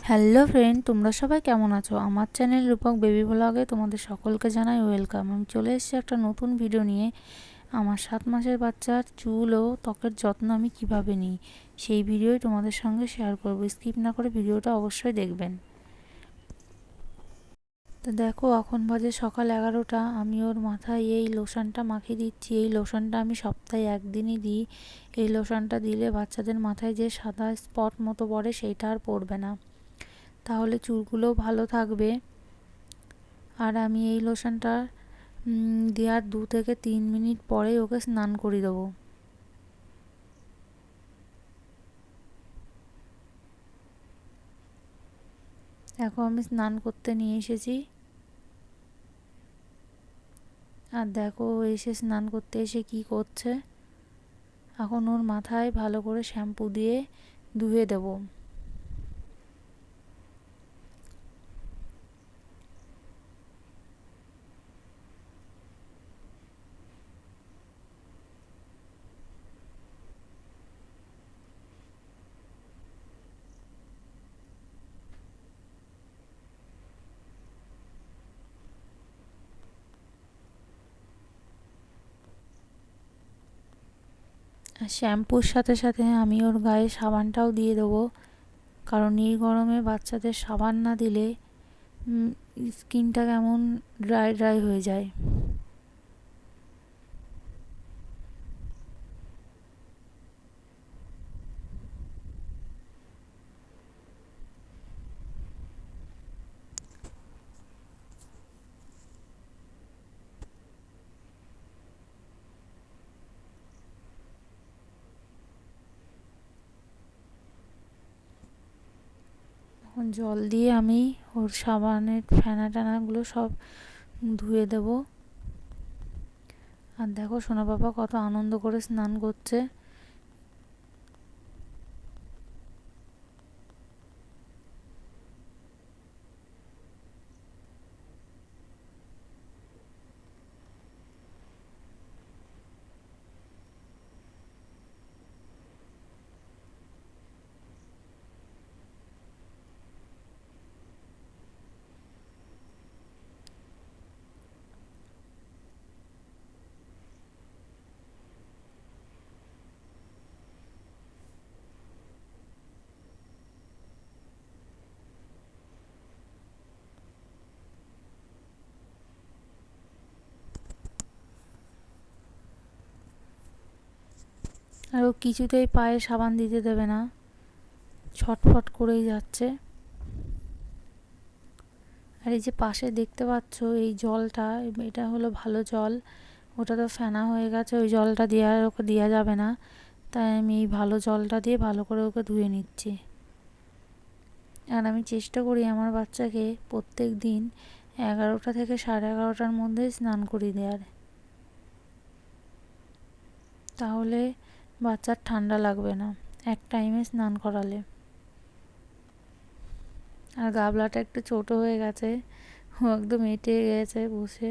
Hello friend, তোমরা সবাই কেমন আছো? আমার চ্যানেল রূপক বেবি ব্লগে তোমাদের সকলকে জানাই ওয়েলকাম। আমি চলে এসেছি একটা নতুন ভিডিও নিয়ে। আমার 7 মাসের বাচ্চার চুল ও ত্বকের যত্ন আমি কিভাবে নিই সেই ভিডিওই তোমাদের সঙ্গে শেয়ার করব। স্কিপ না করে ভিডিওটা অবশ্যই দেখবেন। তো দেখো, এখন বাজে সকাল 11টা। আমি ওর মাথায় এই লোশনটা মাখিয়ে দিচ্ছি। এই লোশনটা আমি সপ্তাহে একদিনই দিই। এই লোশনটা দিলে বাচ্চাদের মাথায় যে সাদা স্পট মতো পড়ে সেইটা আর পড়বে না, তাহলে চুলগুলোও ভালো থাকবে। আর আমি এই লোশনটা দেওয়ার 2 থেকে 3 মিনিট পরেই ওকে স্নান করিয়ে দেবো। এখন আমি স্নান করতে নিয়ে এসেছি। আর দেখো, ও এসে স্নান করতে এসে কি করছে। এখন ওর মাথায় ভালো করে শ্যাম্পু দিয়ে ধুয়ে দেবো। আর শ্যাম্পুর সাথে সাথে আমি ওর গায়ে সাবানটাও দিয়ে দেবো, কারণ এই গরমে বাচ্চাদের সাবান না দিলে স্কিনটা কেমন ড্রাই ড্রাই হয়ে যায়। এখন জল দিয়ে আমি ওর সাবানের ফেনা টেনাগুলো সব ধুয়ে দেবো। আর দেখো, সোনা বাবা কত আনন্দ করে স্নান করছে। আর ও কিছুতেই পায়ে সাবান দিতে দেবে না, ছটফট করেই যাচ্ছে। আর এই যে পাশে দেখতে পাচ্ছ এই জলটা, এটা হলো ভালো জল। ওটা তো ফেনা হয়ে গেছে, ওই জলটা ওকে দেওয়া যাবে না। তাই আমি এই ভালো জলটা দিয়ে ভালো করে ওকে ধুয়ে নিচ্ছি। আর আমি চেষ্টা করি আমার বাচ্চাকে প্রত্যেক দিন 11টা থেকে 11:30টার মধ্যে স্নান করিয়ে দেওয়ার, তাহলে বাচ্চার ঠান্ডা লাগবে না এক টাইমে স্নান করালে। আর গাবলাটা একটু ছোট হয়ে গেছে, ও একদম এঁটে গেছে বসে।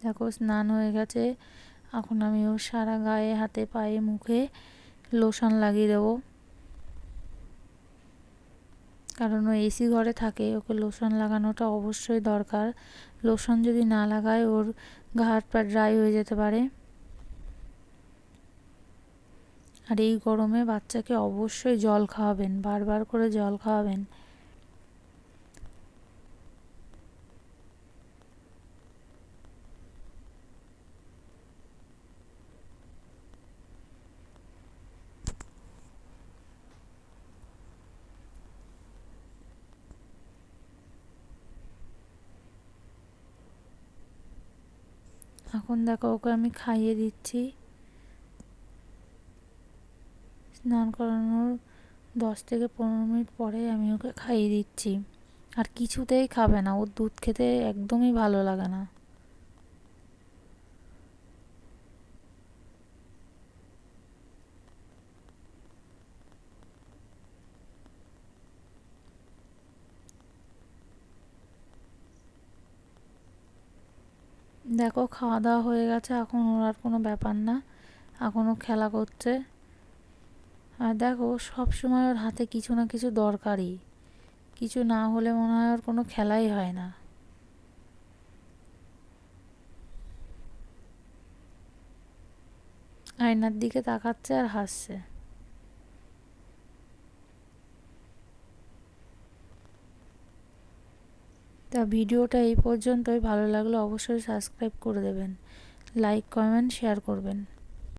দেখো, স্নান হয়ে গেছে। এখন আমি ওর সারা গায়ে, হাতে, পায়ে, মুখে লোশন লাগিয়ে দেবো, কারণ ও এসি ঘরে থাকে, ওকে লোশন লাগানোটা অবশ্যই দরকার। লোশন যদি না লাগায় ওর গা হাত পা ড্রাই হয়ে যেতে পারে। আর এই গরমে বাচ্চাকে অবশ্যই জল খাওয়াবেন, বারবার করে জল খাওয়াবেন। এখন দেখো, ওকে আমি খাইয়ে দিচ্ছি। স্নান করানোর 10 থেকে 15 মিনিট পরে আমি ওকে খাইয়ে দিচ্ছি। আর কিছুতেই খাবে না, ওর দুধ খেতে একদমই ভালো লাগে না। দেখো, খাওয়া দাওয়া হয়ে গেছে, এখন ওর আর কোনো ব্যাপার না। এখনও খেলা করছে। আর দেখো সব সময় ওর হাতে কিছু না কিছু দরকারি, কিছু না হলে মনে হয় ওর কোনো খেলাই হয় না। আয়নার দিকে তাকাচ্ছে আর হাসছে। তা ভিডিওটা এই পর্যন্তই। ভালো লাগলে অবশ্যই সাবস্ক্রাইব করে দেবেন, লাইক কমেন্ট শেয়ার করবেন।